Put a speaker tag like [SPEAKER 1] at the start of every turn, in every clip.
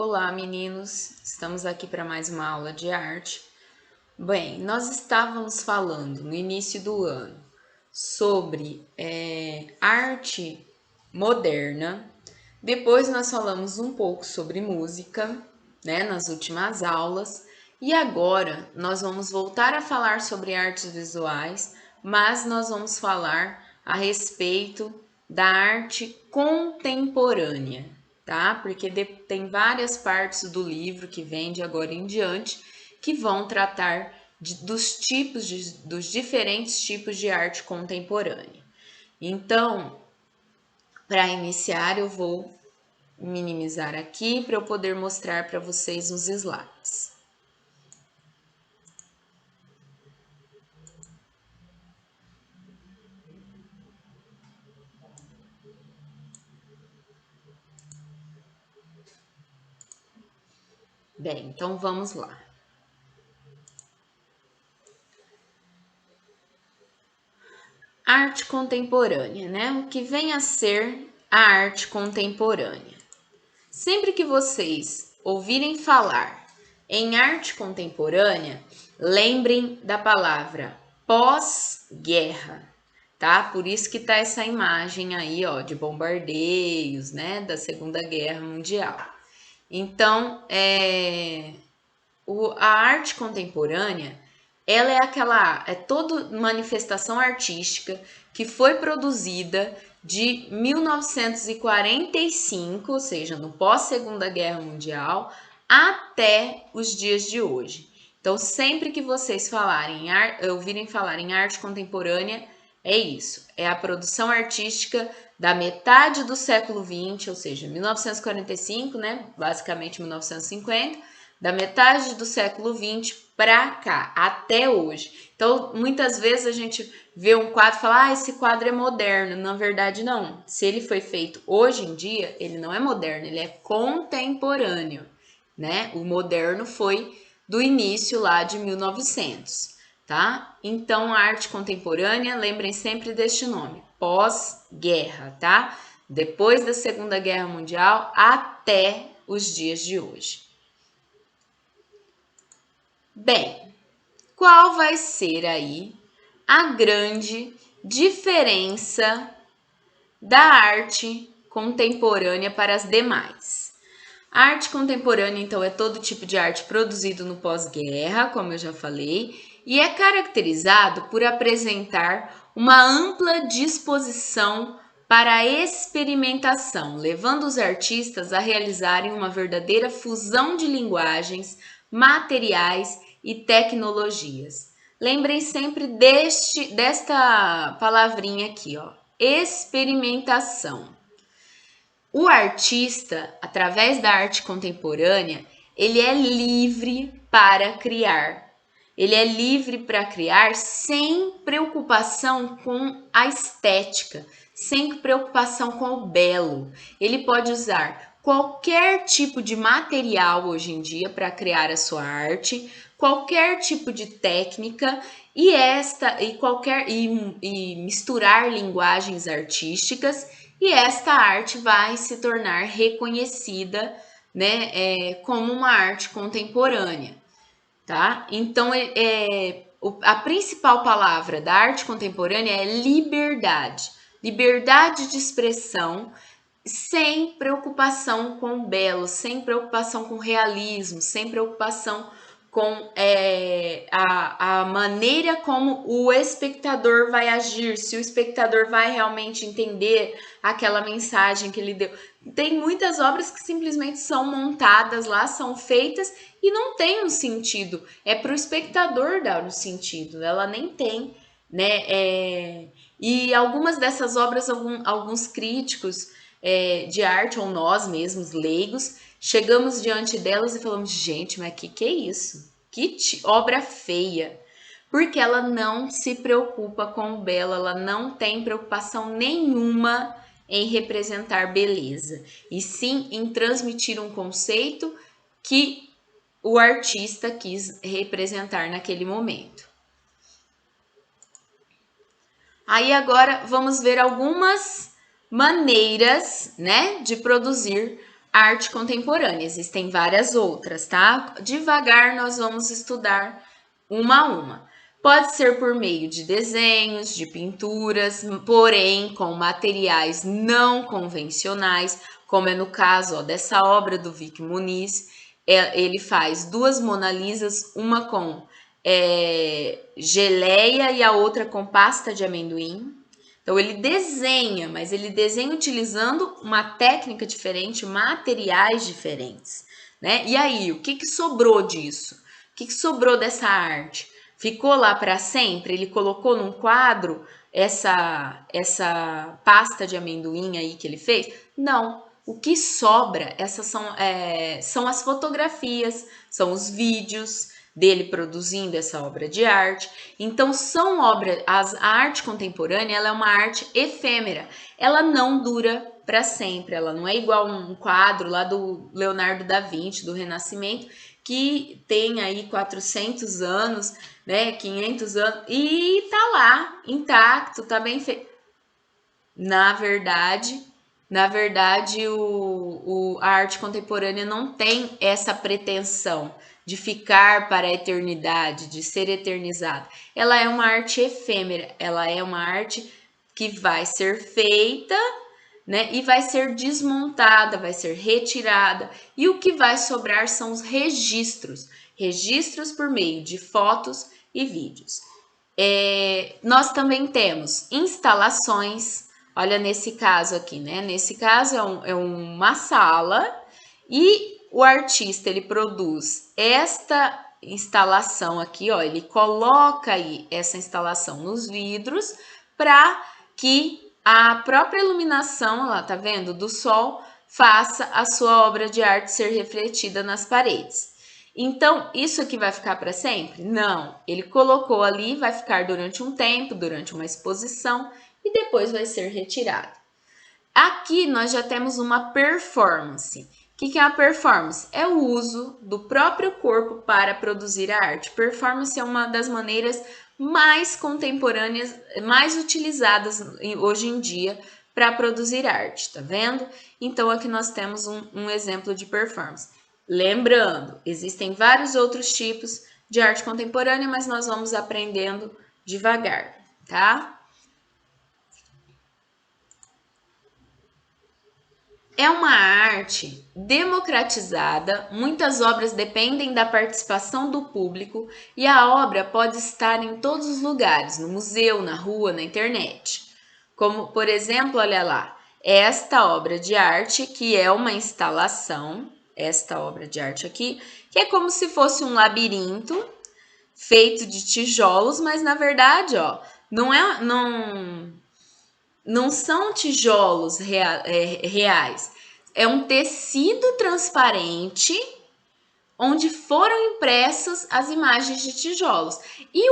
[SPEAKER 1] Olá, meninos! Estamos aqui para mais uma aula de arte. Bem, nós estávamos falando no início do ano sobre arte moderna. Depois nós falamos um pouco sobre música, né, nas últimas aulas. E agora nós vamos voltar a falar sobre artes visuais, mas nós vamos falar a respeito da arte contemporânea, tá? Porque tem várias partes do livro que vem de agora em diante que vão tratar dos diferentes tipos de arte contemporânea. Então, para iniciar, eu vou minimizar aqui para eu poder mostrar para vocês os slides. Bem, então vamos lá. Arte contemporânea, né? O que vem a ser a arte contemporânea? Sempre que vocês ouvirem falar em arte contemporânea, lembrem da palavra pós-guerra, tá? Por isso que tá essa imagem aí, ó, de bombardeios, né, da Segunda Guerra Mundial. Então, a arte contemporânea, ela é toda manifestação artística que foi produzida de 1945, ou seja, no pós-Segunda Guerra Mundial, até os dias de hoje. Então, sempre que vocês ouvirem falar em arte contemporânea, é isso, é a produção artística da metade do século XX, ou seja, 1945, né, basicamente 1950, da metade do século XX para cá, até hoje. Então, muitas vezes a gente vê um quadro e fala, esse quadro é moderno. Na verdade, não. Se ele foi feito hoje em dia, ele não é moderno, ele é contemporâneo, né? O moderno foi do início lá de 1900, tá? Então, a arte contemporânea, lembrem sempre deste nome, pós-guerra, tá? Depois da Segunda Guerra Mundial até os dias de hoje. Bem, qual vai ser aí a grande diferença da arte contemporânea para as demais? A arte contemporânea, então, é todo tipo de arte produzido no pós-guerra, como eu já falei, e é caracterizado por apresentar uma ampla disposição para a experimentação, levando os artistas a realizarem uma verdadeira fusão de linguagens, materiais e tecnologias. Lembrem sempre desta palavrinha aqui, ó, experimentação. O artista, através da arte contemporânea, ele é livre para criar. Ele é livre para criar sem preocupação com a estética, sem preocupação com o belo. Ele pode usar qualquer tipo de material hoje em dia para criar a sua arte, qualquer tipo de técnica e misturar linguagens artísticas, e esta arte vai se tornar reconhecida, né, como uma arte contemporânea, tá? Então, a principal palavra da arte contemporânea é liberdade. Liberdade de expressão, sem preocupação com o belo, sem preocupação com o realismo, sem preocupação com a maneira como o espectador vai agir, se o espectador vai realmente entender aquela mensagem que ele deu. Tem muitas obras que simplesmente são montadas lá, são feitas e não tem um sentido. É para o espectador dar um sentido, ela nem tem, né? E algumas dessas obras, alguns críticos de arte, ou nós mesmos, leigos, chegamos diante delas e falamos, gente, mas que é isso? Que obra feia! Porque ela não se preocupa com o belo, ela não tem preocupação nenhuma em representar beleza, e sim em transmitir um conceito que o artista quis representar naquele momento. Aí agora vamos ver algumas maneiras, né, de produzir arte contemporânea. Existem várias outras, tá? Devagar nós vamos estudar uma a uma. Pode ser por meio de desenhos, de pinturas, porém com materiais não convencionais, como é no caso dessa obra do Vic Muniz. Ele faz duas Mona Lisas, uma com geleia e a outra com pasta de amendoim. Então ele desenha, mas ele desenha utilizando uma técnica diferente, materiais diferentes, né? E aí, o que sobrou disso? O que sobrou dessa arte? Ficou lá para sempre? Ele colocou num quadro essa pasta de amendoim aí que ele fez? Não. O que sobra, essas são as fotografias, são os vídeos dele produzindo essa obra de arte. Então são obras, a arte contemporânea, ela é uma arte efêmera, ela não dura para sempre, ela não é igual um quadro lá do Leonardo da Vinci, do Renascimento, que tem aí 400 anos, né, 500 anos, e tá lá, intacto, tá bem feito. Na verdade, a arte contemporânea não tem essa pretensão de ficar para a eternidade, de ser eternizada. Ela é uma arte efêmera, ela é uma arte que vai ser feita, né, e vai ser desmontada, vai ser retirada, e o que vai sobrar são os registros, registros por meio de fotos e vídeos. Nós também temos instalações. Olha, nesse caso aqui, né? Nesse caso é uma sala e o artista ele produz esta instalação aqui, ó. Ele coloca aí essa instalação nos vidros para que a própria iluminação, lá tá vendo, do sol faça a sua obra de arte ser refletida nas paredes. Então, isso aqui vai ficar para sempre? Não. Ele colocou ali, vai ficar durante um tempo, durante uma exposição e depois vai ser retirado. Aqui nós já temos uma performance. O que é a performance? É o uso do próprio corpo para produzir a arte. Performance é uma das maneiras mais contemporâneas, mais utilizadas hoje em dia para produzir arte, tá vendo? Então aqui nós temos um exemplo de performance. Lembrando, existem vários outros tipos de arte contemporânea, mas nós vamos aprendendo devagar, tá? É uma arte democratizada, muitas obras dependem da participação do público e a obra pode estar em todos os lugares, no museu, na rua, na internet. Como, por exemplo, olha lá, esta obra de arte que é uma instalação, esta obra de arte aqui, que é como se fosse um labirinto feito de tijolos, mas na verdade, ó, não são tijolos reais. É um tecido transparente onde foram impressas as imagens de tijolos. E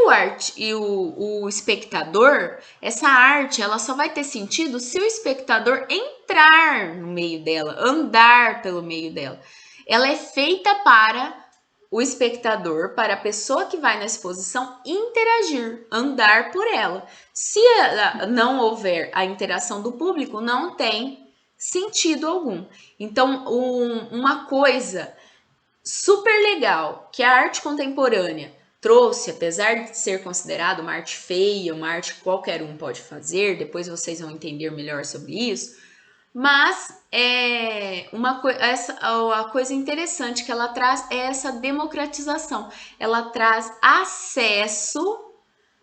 [SPEAKER 1] o espectador, essa arte, ela só vai ter sentido se o espectador entrar no meio dela, andar pelo meio dela. Ela é feita para o espectador, para a pessoa que vai na exposição interagir, andar por ela. Se não houver a interação do público, não tem sentido algum. Então, uma coisa super legal que a arte contemporânea trouxe, apesar de ser considerada uma arte feia, uma arte que qualquer um pode fazer, depois vocês vão entender melhor sobre isso, mas a coisa interessante que ela traz é essa democratização. Ela traz acesso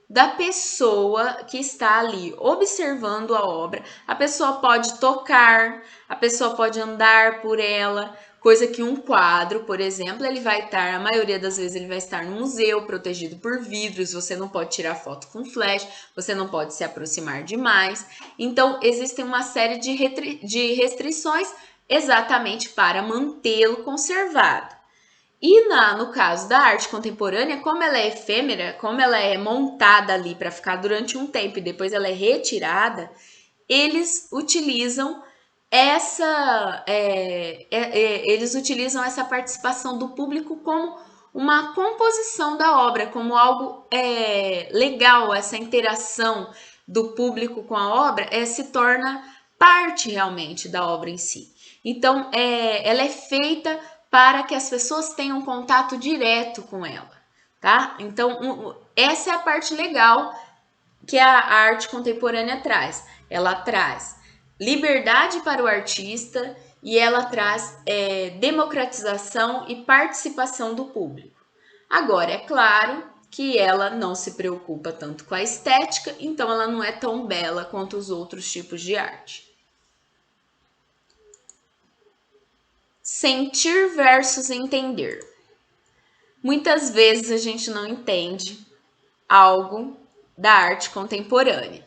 [SPEAKER 1] da pessoa que está ali observando a obra. A pessoa pode tocar, a pessoa pode andar por ela, coisa que um quadro, por exemplo, ele vai estar, a maioria das vezes ele vai estar no museu, protegido por vidros, você não pode tirar foto com flash, você não pode se aproximar demais. Então, existem uma série de restrições exatamente para mantê-lo conservado. E no caso da arte contemporânea, como ela é efêmera, como ela é montada ali para ficar durante um tempo e depois ela é retirada, eles utilizam eles utilizam essa participação do público como uma composição da obra, como algo legal, essa interação do público com a obra se torna parte realmente da obra em si. Então, ela é feita para que as pessoas tenham contato direto com ela, tá? Então, essa é a parte legal que a arte contemporânea traz. Ela traz liberdade para o artista e ela traz democratização e participação do público. Agora, é claro que ela não se preocupa tanto com a estética, então ela não é tão bela quanto os outros tipos de arte. Sentir versus entender. Muitas vezes a gente não entende algo da arte contemporânea.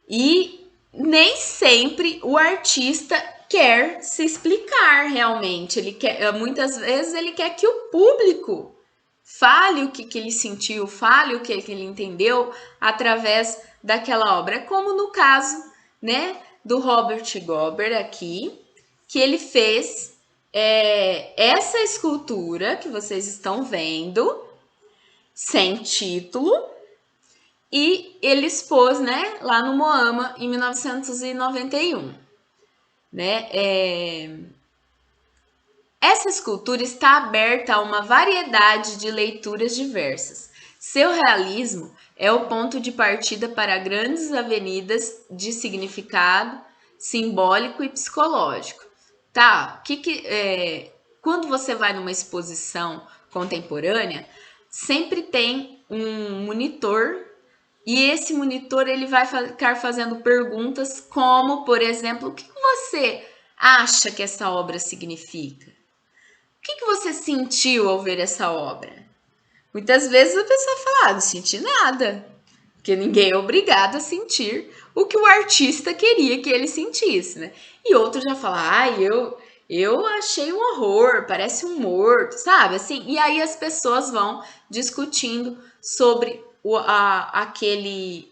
[SPEAKER 1] E nem sempre o artista quer se explicar realmente. Ele quer, muitas vezes ele quer que o público fale o que ele sentiu, fale o que ele entendeu através daquela obra. Como no caso, né, do Robert Gober aqui, que ele fez essa escultura que vocês estão vendo, sem título, e ele expôs, né, lá no MoAMA em 1991. Né? Essa escultura está aberta a uma variedade de leituras diversas. Seu realismo é o ponto de partida para grandes avenidas de significado simbólico e psicológico. Tá? Quando você vai numa exposição contemporânea, sempre tem um monitor e esse monitor ele vai ficar fazendo perguntas como, por exemplo, o que você acha que essa obra significa? O que você sentiu ao ver essa obra? Muitas vezes a pessoa fala, não senti nada, porque ninguém é obrigado a sentir o que o artista queria que ele sentisse, né? E outro já fala, eu achei um horror, parece um morto, sabe? Assim, e aí as pessoas vão discutindo sobre aquele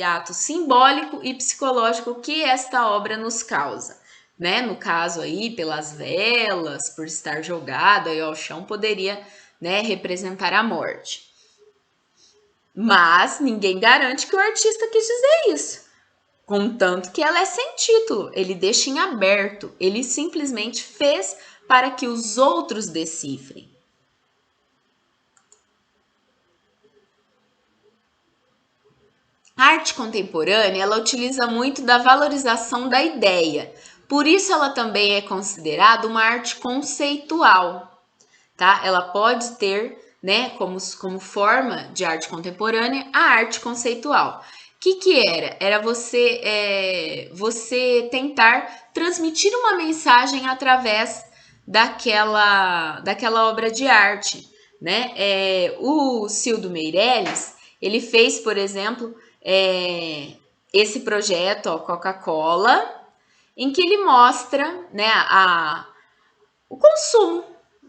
[SPEAKER 1] ato simbólico e psicológico que esta obra nos causa. Né? No caso aí, pelas velas, por estar jogado aí ao chão, poderia, né, representar a morte. Mas ninguém garante que o artista quis dizer isso. Contanto que ela é sem título, ele deixa em aberto, ele simplesmente fez para que os outros decifrem. A arte contemporânea, ela utiliza muito da valorização da ideia. Por isso ela também é considerada uma arte conceitual, tá? Ela pode ter, né, como forma de arte contemporânea, a arte conceitual. O que era? Era você tentar transmitir uma mensagem através daquela obra de arte, né? O Cildo Meirelles, ele fez, por exemplo, esse projeto, ó, Coca-Cola, em que ele mostra, né, o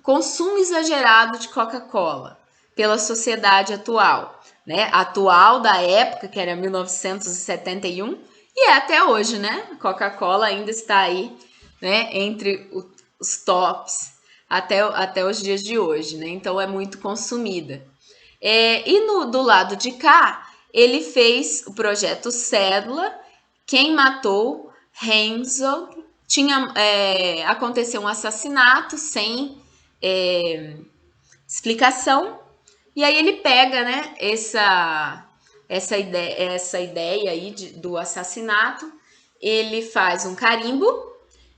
[SPEAKER 1] consumo exagerado de Coca-Cola pela sociedade atual, né? Atual da época, que era 1971, e é até hoje, né? Coca-Cola ainda está aí, né, entre os tops até os dias de hoje, né? Então é muito consumida. Do lado de cá, ele fez o projeto Cédula, Quem Matou Renzo. Aconteceu um assassinato sem explicação, e aí ele pega, né, essa ideia aí do assassinato, ele faz um carimbo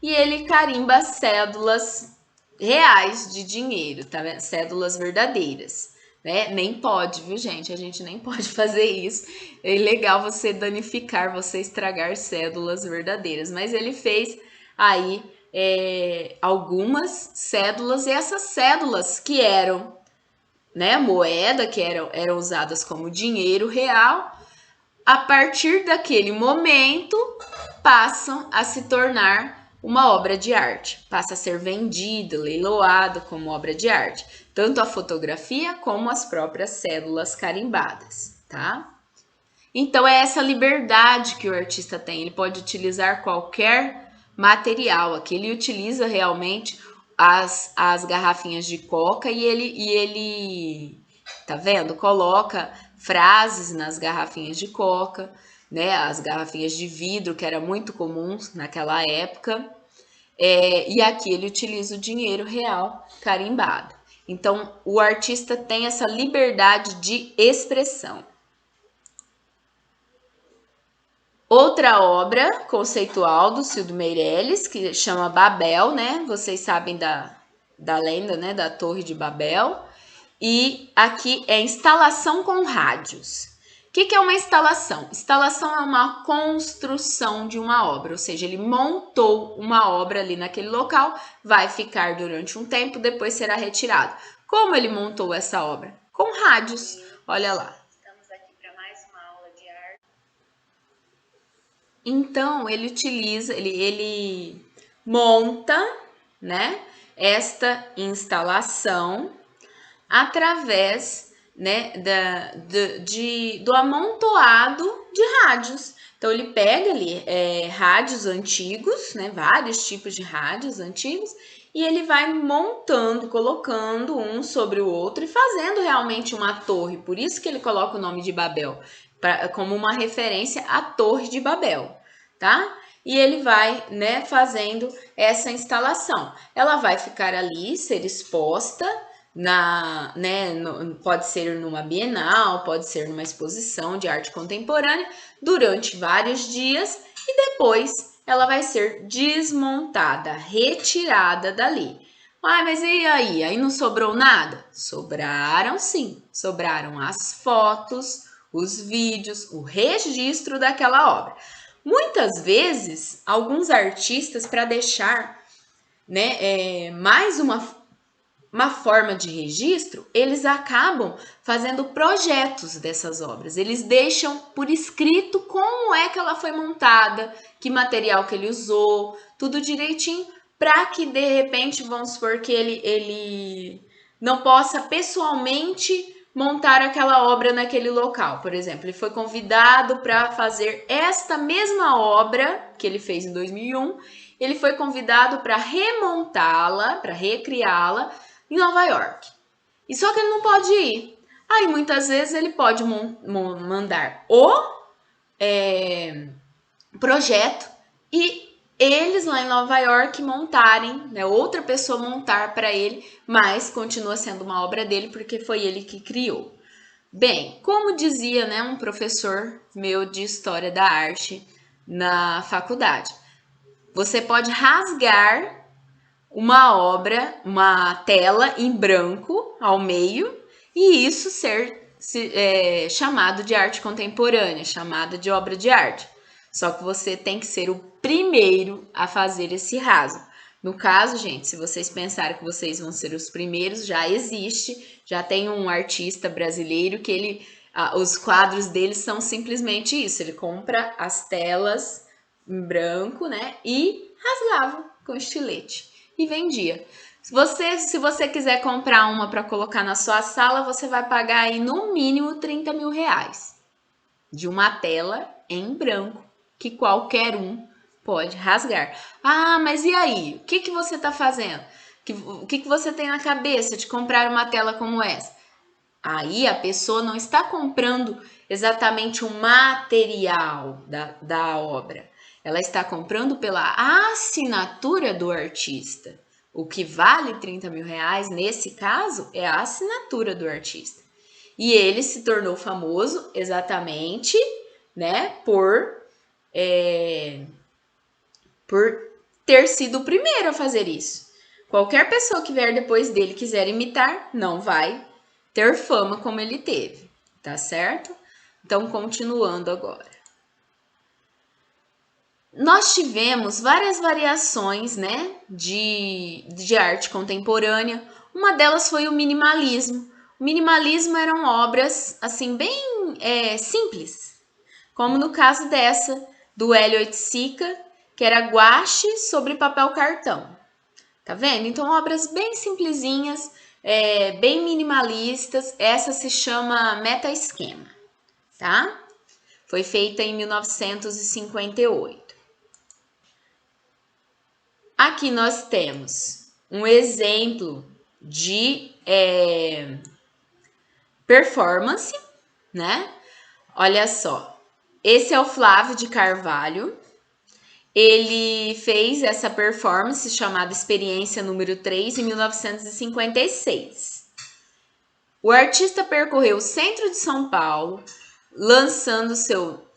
[SPEAKER 1] e ele carimba cédulas reais de dinheiro, tá vendo? Cédulas verdadeiras. Né? Nem pode, viu, gente? A gente nem pode fazer isso. É ilegal você danificar, você estragar cédulas verdadeiras. Mas ele fez aí algumas cédulas, e essas cédulas que eram, né, moeda, que eram usadas como dinheiro real, a partir daquele momento passam a se tornar uma obra de arte, passa a ser vendido, leiloado como obra de arte, tanto a fotografia como as próprias cédulas carimbadas, tá? Então é essa liberdade que o artista tem, ele pode utilizar qualquer material, aqui ele utiliza realmente as garrafinhas de coca e ele tá vendo? Coloca frases nas garrafinhas de coca, né? As garrafinhas de vidro, que era muito comum naquela época. e aqui ele utiliza o dinheiro real carimbado. Então, o artista tem essa liberdade de expressão. Outra obra conceitual do Cildo Meirelles, que chama Babel, né? Vocês sabem da lenda, né? Da Torre de Babel. E aqui é instalação com rádios. O que é uma instalação? Instalação é uma construção de uma obra, ou seja, ele montou uma obra ali naquele local, vai ficar durante um tempo, depois será retirado. Como ele montou essa obra? Com rádios. Olha lá. Estamos aqui para mais uma aula de arte. Então, ele utiliza, ele monta, né, esta instalação através, né, do amontoado de rádios. Então, ele pega ali rádios antigos, né, vários tipos de rádios antigos, e ele vai montando, colocando um sobre o outro e fazendo realmente uma torre. Por isso que ele coloca o nome de Babel, como uma referência à Torre de Babel, tá? E ele vai, né, fazendo essa instalação. Ela vai ficar ali, ser exposta, pode ser numa bienal, pode ser numa exposição de arte contemporânea durante vários dias e depois ela vai ser desmontada, retirada dali. Ah, mas e aí? Aí não sobrou nada? Sobraram sim, sobraram as fotos, os vídeos, o registro daquela obra. Muitas vezes, alguns artistas, para deixar, né, mais uma forma de registro, eles acabam fazendo projetos dessas obras. Eles deixam por escrito como é que ela foi montada, que material que ele usou, tudo direitinho, para que de repente, vamos supor que ele não possa pessoalmente montar aquela obra naquele local. Por exemplo, ele foi convidado para fazer esta mesma obra que ele fez em 2001, ele foi convidado para remontá-la, para recriá-la em Nova York. E só que ele não pode ir. Aí muitas vezes ele pode mandar o projeto e eles lá em Nova York montarem, né, outra pessoa montar para ele, mas continua sendo uma obra dele porque foi ele que criou. Bem, como dizia, né, um professor meu de História da Arte na faculdade, você pode rasgar uma obra, uma tela em branco ao meio, e isso ser chamado de arte contemporânea, chamado de obra de arte. Só que você tem que ser o primeiro a fazer esse rasgo. No caso, gente, se vocês pensarem que vocês vão ser os primeiros, já existe, já tem um artista brasileiro que os quadros dele são simplesmente isso. Ele compra as telas em branco, né, e rasgava com estilete e vendia. Se você quiser comprar uma para colocar na sua sala, você vai pagar aí no mínimo 30 mil reais de uma tela em branco que qualquer um pode rasgar. Ah, mas e aí? O que você está fazendo? O que você tem na cabeça de comprar uma tela como essa? Aí a pessoa não está comprando exatamente o material da obra. Ela está comprando pela assinatura do artista. O que vale 30 mil reais, nesse caso, é a assinatura do artista. E ele se tornou famoso exatamente, né, por ter sido o primeiro a fazer isso. Qualquer pessoa que vier depois dele quiser imitar, não vai ter fama como ele teve, tá certo? Então, continuando agora. Nós tivemos várias variações, né, de arte contemporânea. Uma delas foi o minimalismo. O minimalismo eram obras, assim, bem simples, como no caso dessa, do Hélio Oiticica, que era guache sobre papel cartão. Tá vendo? Então, obras bem simplesinhas, bem minimalistas. Essa se chama Meta-esquema, tá? Foi feita em 1958. Aqui nós temos um exemplo de performance, né? Olha só, esse é o Flávio de Carvalho. ele fez essa performance chamada Experiência número 3 em 1956. O artista percorreu o centro de São Paulo, lançando seu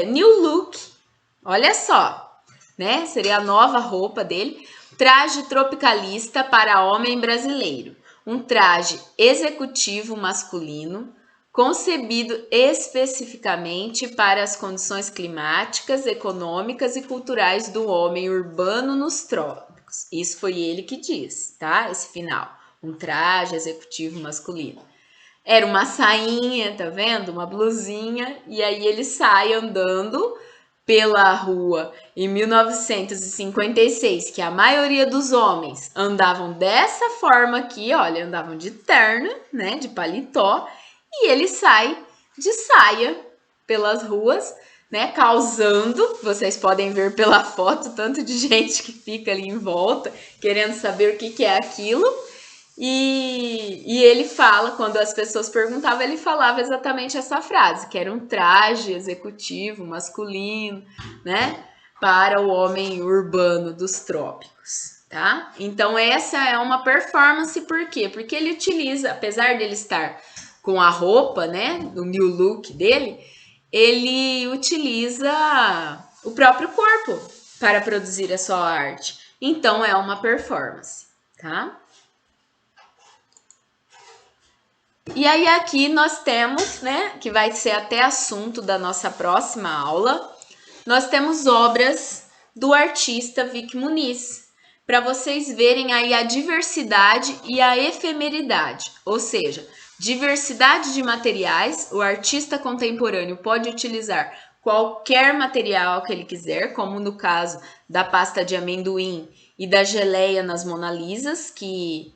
[SPEAKER 1] new look, olha só, né? Seria a nova roupa dele, traje tropicalista para homem brasileiro, um traje executivo masculino, concebido especificamente para as condições climáticas, econômicas e culturais do homem urbano nos trópicos. Isso foi ele que disse, tá? Esse final. Um traje executivo masculino. Era uma sainha, tá vendo? Uma blusinha. E aí ele sai andando pela rua em 1956, que a maioria dos homens andavam dessa forma aqui, olha, andavam de terno, né? De paletó. E ele sai de saia pelas ruas, né? Causando, vocês podem ver pela foto, tanto de gente que fica ali em volta, querendo saber o que é aquilo. E ele fala, quando as pessoas perguntavam, ele falava exatamente essa frase, que era um traje executivo masculino, né? Para o homem urbano dos trópicos, tá? Então essa é uma performance, por quê? Porque ele utiliza, apesar dele estar com a roupa, né, do new look dele, ele utiliza o próprio corpo para produzir a sua arte. Então é uma performance, tá? E aí aqui nós temos, né, que vai ser até assunto da nossa próxima aula, nós temos obras do artista Vic Muniz, para vocês verem aí a diversidade e a efemeridade, ou seja, diversidade de materiais, o artista contemporâneo pode utilizar qualquer material que ele quiser, como no caso da pasta de amendoim e da geleia nas Mona Lisas, que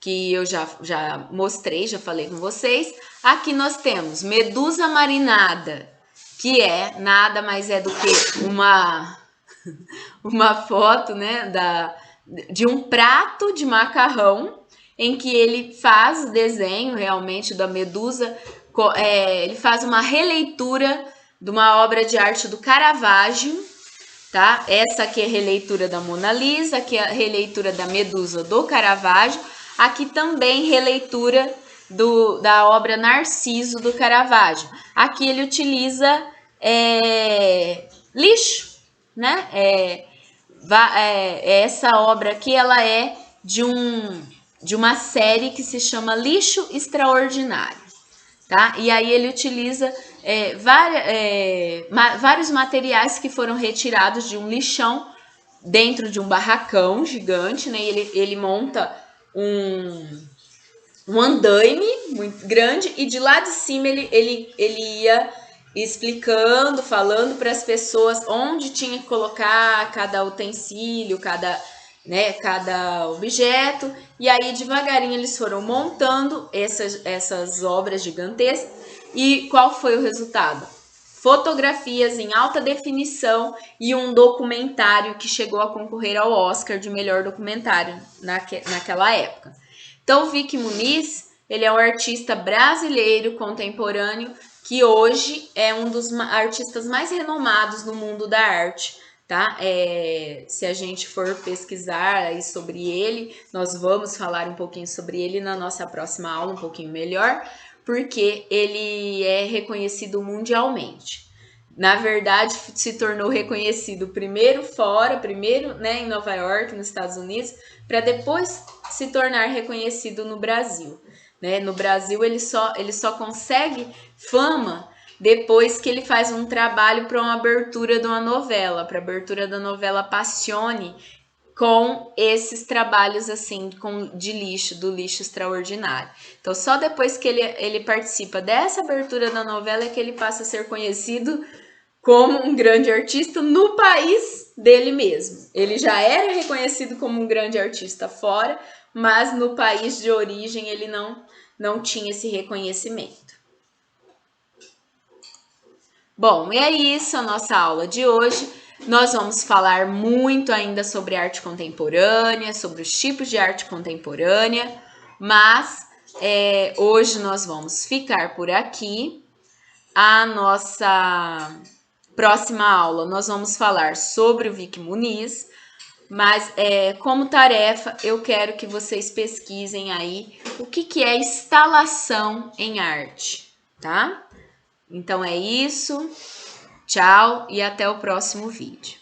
[SPEAKER 1] eu já mostrei, já falei com vocês. Aqui nós temos medusa marinada, que é nada mais é do que uma foto, né, de um prato de macarrão, em que ele faz o desenho realmente da medusa, ele faz uma releitura de uma obra de arte do Caravaggio, tá? Essa aqui é a releitura da Mona Lisa, aqui é a releitura da medusa do Caravaggio, aqui também releitura da obra Narciso do Caravaggio. Aqui ele utiliza lixo, né? Essa obra aqui ela é de uma série que se chama Lixo Extraordinário, tá? E aí ele utiliza vários materiais que foram retirados de um lixão dentro de um barracão gigante, né? E ele monta um andaime muito grande e de lá de cima ele ia explicando, falando para as pessoas onde tinha que colocar cada utensílio, cada objeto, e aí devagarinho eles foram montando essas obras gigantescas. E qual foi o resultado? Fotografias em alta definição e um documentário que chegou a concorrer ao Oscar de melhor documentário naquela época. Então, o Vic Muniz, ele é um artista brasileiro contemporâneo que hoje é um dos artistas mais renomados no mundo da arte, tá? Se a gente for pesquisar aí sobre ele, nós vamos falar um pouquinho sobre ele na nossa próxima aula, um pouquinho melhor, porque ele é reconhecido mundialmente. Na verdade, se tornou reconhecido primeiro fora, né, em Nova York, nos Estados Unidos, para depois se tornar reconhecido no Brasil. Né? No Brasil, ele só consegue fama depois que ele faz um trabalho para uma abertura de uma novela, para a abertura da novela Passione, com esses trabalhos assim de lixo, do lixo extraordinário. Então, só depois que ele participa dessa abertura da novela é que ele passa a ser conhecido como um grande artista no país dele mesmo. Ele já era reconhecido como um grande artista fora, mas no país de origem ele não tinha esse reconhecimento. Bom, e é isso a nossa aula de hoje. Nós vamos falar muito ainda sobre arte contemporânea, sobre os tipos de arte contemporânea, mas hoje nós vamos ficar por aqui. A nossa próxima aula nós vamos falar sobre o Vic Muniz, mas como tarefa eu quero que vocês pesquisem aí o que é instalação em arte, tá? Então é isso, tchau e até o próximo vídeo.